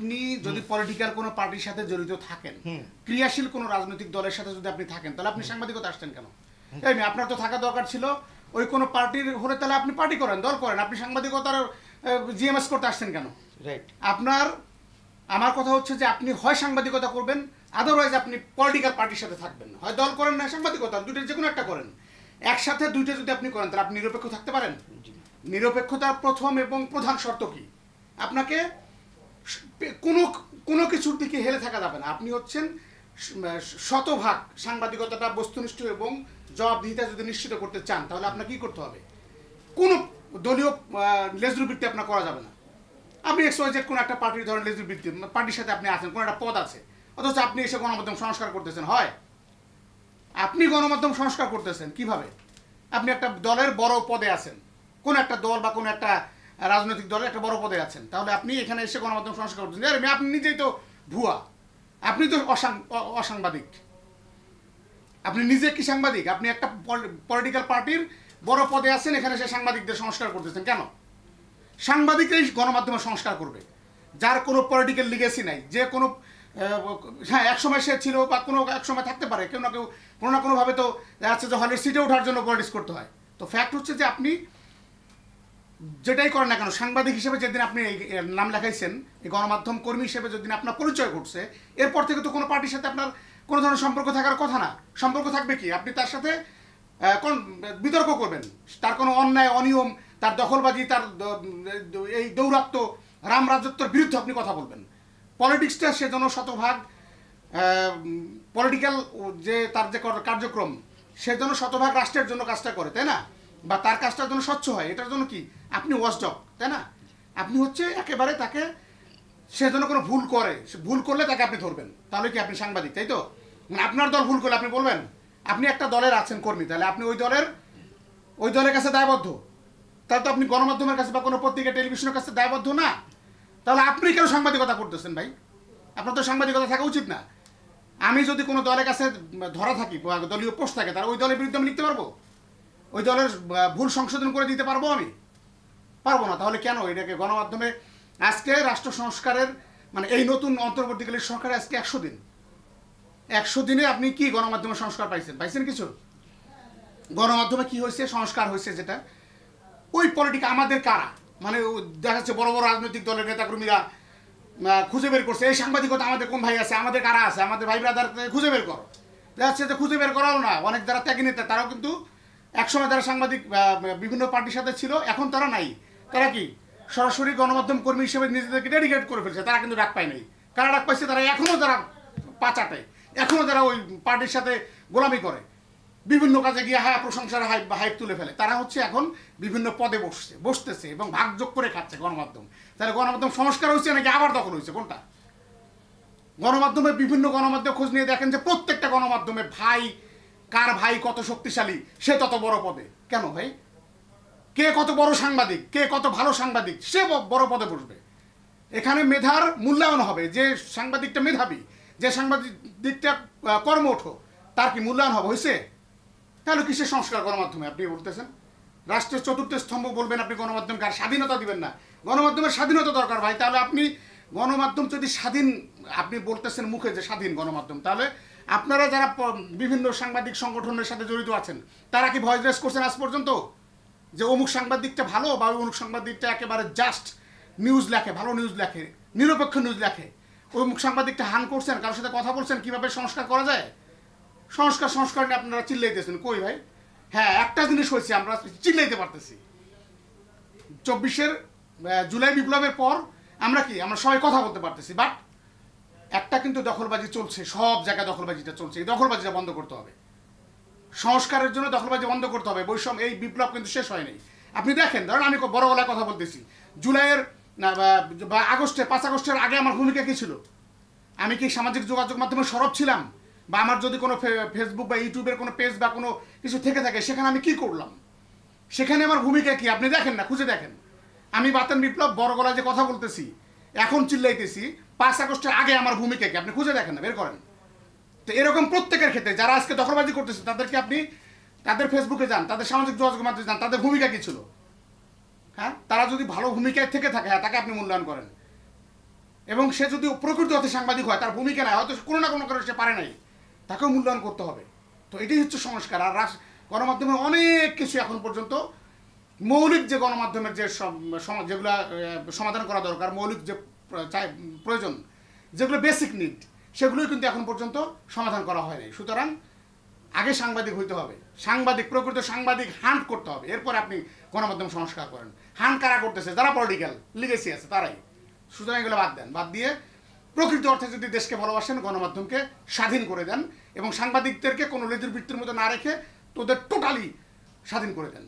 আপনি যদি পলিটিক্যাল কোনো পার্টির সাথে জড়িত থাকেন, ক্রিয়াশীল কোনো রাজনৈতিক দলের সাথে যদি আপনি থাকেন, তাহলে আপনি সাংবাদিকতা আসছেন কেন? তাই না? আপনার তো থাকা দরকার ছিল ওই কোনো পার্টির হলে, তাহলে আপনি পার্টি করেন, দল করেন, আপনি সাংবাদিকতার জিএমএস করতে আসছেন কেন? রাইট। আমার কথা হচ্ছে যে আপনি হয় সাংবাদিকতা করবেন, আদারওয়াইজ আপনি পলিটিক্যাল পার্টির সাথে থাকবেন না। হয় দল করেন না সাংবাদিকতা, দুটোর যে কোনো একটা করেন। একসাথে দুইটা যদি আপনি করেন তাহলে আপনি নিরপেক্ষ থাকতে পারেন? নিরপেক্ষতার প্রথম এবং প্রধান শর্ত কি? আপনাকে কোনো কিছুর দিকে হেলে থাকা যাবে না। আপনি হচ্ছেন শতভাগ সাংবাদিকতাটা বস্তুনিষ্ঠ এবং জবাবদিহিতা যদি নিশ্চিত করতে চান, তাহলে আপনার কি করতে হবে? কোনো দলীয় লেজরুবৃত্তি আপনার করা যাবে না। আপনি এক্সওয়াইজেড কোনো একটা পার্টির ধরেন লেজরুবৃত্তি পার্টির সাথে আপনি আছেন, কোনো একটা পদ আছে, অথচ আপনি এসে গণমাধ্যম সংস্কার করতেছেন। হয় আপনি গণমাধ্যম সংস্কার করতেছেন কিভাবে? আপনি একটা দলের বড় পদে আছেন, কোন একটা দল বা কোনো একটা রাজনৈতিক দলের একটা বড় পদে আছেন, তাহলে আপনি এখানে এসে গণমাধ্যম সংস্কার করতেছেন। আপনি নিজেই তো ভুয়া, আপনি তো অসাংবাদিক। আপনি নিজে কি সাংবাদিক? আপনি একটা পলিটিক্যাল পার্টির বড় পদে আছেন, এখানে এসে সাংবাদিকদের সংস্কার করতেছেন কেন? সাংবাদিকরাই গণমাধ্যমে সংস্কার করবে, যার কোনো পলিটিক্যাল লিগেসি নাই, যে কোনো হ্যাঁ একসময় সে ছিল বা কোনো একসময় থাকতে পারে, কেউ না কেউ কোনো না কোনোভাবে তো আছে যে হলের সিটে ওঠার জন্য পলিটিক্স করতে হয়। তো ফ্যাক্ট হচ্ছে যে আপনি যেটাই করেন না কেন, সাংবাদিক হিসেবে যেদিন আপনি নাম লেখাইছেন, এই গণমাধ্যম কর্মী হিসেবে যেদিন আপনার পরিচয় ঘটছে, এরপর থেকে তো কোনো পার্টির সাথে আপনার কোনো ধরনের সম্পর্ক থাকার কথা না। সম্পর্ক থাকবে কি? আপনি তার সাথে কোন বিতর্ক করবেন, তার কোনো অন্যায় অনিয়ম, তার দখলবাজি, তার এই দৌরাত্ম্য রাম রাজত্বের বিরুদ্ধে আপনি কথা বলবেন। পলিটিক্সটা সেজন্য শতভাগ পলিটিক্যাল যে তার যে কার্যক্রম, সেজন্য শতভাগ রাষ্ট্রের জন্য কাজটা করে, তাই না? বা তার কাজটার জন্য স্বচ্ছ হয়, এটার জন্য কি আপনি ওয়াচডগ, তাই না? আপনি হচ্ছে একেবারে তাকে, সে যেন কোনো ভুল করে, ভুল করলে তাকে আপনি ধরবেন, তাহলে কি আপনি সাংবাদিক, তাই তো? মানে আপনার দল ভুল করলে আপনি বলবেন? আপনি একটা দলের আছেন কর্মী, তাহলে আপনি ওই দলের কাছে দায়বদ্ধ। তাহলে তো আপনি গণমাধ্যমের কাছে বা কোনো পত্রিকা টেলিভিশনের কাছে দায়বদ্ধ না। তাহলে আপনি কেন সাংবাদিকতা করতেছেন ভাই? আপনার তো সাংবাদিকতা থাকা উচিত না। আমি যদি কোনো দলের কাছে ধরা থাকি, দলীয় পোস্ট থাকে, তাহলে ওই দলের বিরুদ্ধে আমি লিখতে পারবো? ওই দলের ভুল সংশোধন করে দিতে পারবো? আমি পারবো না। তাহলে কেন এটাকে গণমাধ্যমে আজকে রাষ্ট্র সংস্কারের মানে এই নতুন অন্তর্বর্তীকালীন সরকারে আজকে 100 দিন, 100 দিনে আপনি কি গণমাধ্যমে সংস্কার পাইছেন কিছু? গণমাধ্যমে কি হয়েছে? সংস্কার হয়েছে যেটা ওই পলিটিক্স আমাদের কারা, মানে দেখা যাচ্ছে বড় বড় রাজনৈতিক দলের নেতাকর্মীরা খুঁজে বের করছে এই সাংবাদিকতা আমাদের কোন ভাই আছে, আমাদের কারা আছে, আমাদের ভাই ব্রাদার খুঁজে বের করো। দেখা যাচ্ছে যে খুঁজে বের করাও না, অনেক যারা ত্যাগী নেতা তারাও কিন্তু একসময় যারা সাংবাদিক বিভিন্ন পার্টির সাথে ছিল, এখন তারা নাই। তারা কি সরাসরি গণমাধ্যম কর্মী হিসেবে নিজেদেরকে ডেডিকেট করে ফেলছে, তারা কিন্তু ডাক পায় নাই। কারা ডাক পাইছে? তারা এখনও যারা পাচাটে, এখনও যারা ওই পার্টির সাথে গোলামি করে, বিভিন্ন কাজে গিয়ে প্রশংসার হাইপ তুলে ফেলে, তারা হচ্ছে এখন বিভিন্ন পদে বসতেছে এবং ভাগযোগ করে খাচ্ছে গণমাধ্যম। তাহলে গণমাধ্যম সংস্কার হয়েছে নাকি আবার দখল হয়েছে? কোনটা? গণমাধ্যমে বিভিন্ন গণমাধ্যম খোঁজ নিয়ে দেখেন যে প্রত্যেকটা গণমাধ্যমে কার ভাই কত শক্তিশালী, সে তত বড় পদে। কেন ভাই? কে কত বড় সাংবাদিক, কে কত ভালো সাংবাদিক, সে বড় পদে বসবে। এখানে মেধার মূল্যায়ন হবে, যে সাংবাদিকটা মেধাবী, যে সাংবাদিকটা কর্মঠ, তার কি মূল্যায়ন হবে? হয়েছে? তাহলে কিসের সংস্কার গণমাধ্যমে আপনি বলতেছেন? রাষ্ট্রের চতুর্থ স্তম্ভ বলবেন আপনি গণমাধ্যমকে, আর স্বাধীনতা দিবেন না। গণমাধ্যমের স্বাধীনতা দরকার ভাই। তাহলে আপনি গণমাধ্যম যদি স্বাধীন, আপনি বলতেছেন মুখে যে স্বাধীন গণমাধ্যম, তাহলে আপনারা যারা বিভিন্ন সাংবাদিক সংগঠনের সাথে জড়িত আছেন, তারা কি ভয়েস রেজ করছেন আজ পর্যন্ত যে অমুক সাংবাদিকটা ভালো বা অমুক সাংবাদিকটা একেবারে জাস্ট নিউজ লেখে, ভালো নিউজ লেখে, নিরপেক্ষ নিউজ লেখে, ওই মুখ সাংবাদিকটা হান করছেন, কারোর সাথে কথা বলছেন কিভাবে সংস্কার করা যায়? সংস্কার নিয়ে আপনারা চিল্লাইতেছেন। কই ভাই? হ্যাঁ, একটা জিনিস হয়েছে, আমরা চিল্লাইতে পারতেছি। 24 জুলাই বিপ্লবের পর আমরা সবাই কথা বলতে পারতেছি, বাট একটা কিন্তু দখলবাজি চলছে, সব জায়গায় দখলবাজিটা চলছে। এই দখলবাজিটা বন্ধ করতে হবে। সংস্কারের জন্য দখলবাজি বন্ধ করতে হবে। বৈষম্য, এই বিপ্লব কিন্তু শেষ হয়নি। আপনি দেখেন, ধরেন আমি বড় গলায় কথা বলতেছি, জুলাইয়ের বা আগস্টে 5 আগস্টের আগে আমার ভূমিকা কী ছিল? আমি কি সামাজিক যোগাযোগ মাধ্যমে সরব ছিলাম? বা আমার যদি কোনো ফেসবুক বা ইউটিউবের কোনো পেজ বা কোনো কিছু থেকে থাকে, সেখানে আমি কি করলাম? সেখানে আমার ভূমিকা কি? আপনি দেখেন না, খুঁজে দেখেন। আমি বাতেন বিপ্লব বড় গলায় যে কথা বলতেছি, এখন চিল্লাইতেছি, 5 আগস্টের আগে আমার ভূমিকা কি? আপনি খুঁজে দেখেন না, বের করেন। তো এরকম প্রত্যেকের ক্ষেত্রে যারা আজকে দখলবাজি করতেছে, তাদেরকে আপনি তাদের ফেসবুকে যান, তাদের সামাজিক যোগাযোগ মাধ্যমে যান, তাদের ভূমিকা কী ছিল? হ্যাঁ, তারা যদি ভালো ভূমিকায় থেকে থাকে, হ্যাঁ, তাকে আপনি মূল্যায়ন করেন। এবং সে যদি প্রকৃত অর্থে সাংবাদিক হয়, তার ভূমিকা নাই, হয়তো কোনো না কোনো কারণে সে পারে নাই, তাকেও মূল্যায়ন করতে হবে। তো এটাই হচ্ছে সংস্কার। আর গণমাধ্যমে অনেক কিছু এখন পর্যন্ত মৌলিক যে গণমাধ্যমের যে যেগুলো সমাধান করা দরকার, মৌলিক যে প্রয়োজন, যেগুলো বেসিক নিড, সেগুলোই কিন্তু এখন পর্যন্ত সমাধান করা হয়নি। সুতরাং আগে সাংবাদিক হইতে হবে, প্রকৃত সাংবাদিক হান্ট করতে হবে, এরপর আপনি গণমাধ্যম সংস্কার করেন। হান্ট কারা করতেছে? যারা পলিটিক্যাল লিগেসি আছে তারাই। সুতরাং এগুলো বাদ দেন, বাদ দিয়ে প্রকৃত অর্থে যদি দেশকে ভালোবাসেন, গণমাধ্যমকে স্বাধীন করে দেন এবং সাংবাদিকদেরকে কোনো লেজুর বৃত্তির মতো না রেখে তোদের টোটালি স্বাধীন করে দেন।